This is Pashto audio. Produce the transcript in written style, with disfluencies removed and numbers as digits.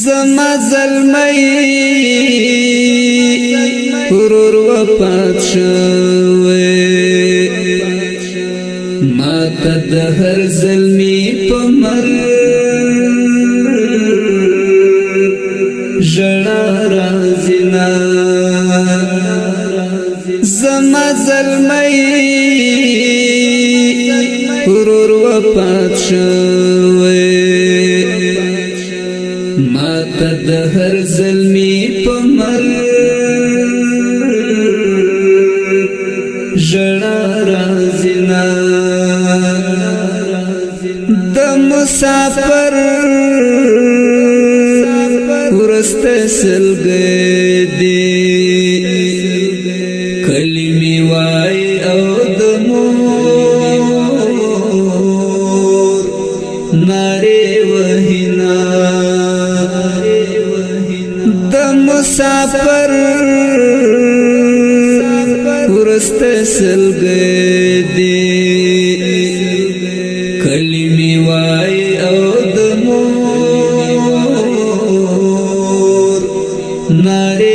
زما زلمی ورور وفات شوی ما ته د هر زلمی په ژړا راځي نا زما زلمی ورور وفات شوی ما ته د هر زلمی په ژړا راځي نا د مسافر ورسته سلګې دی کلمې وای او د مور ناره وهینا د مسافر ورسته سلګې دی کلمې وای او د مور ناره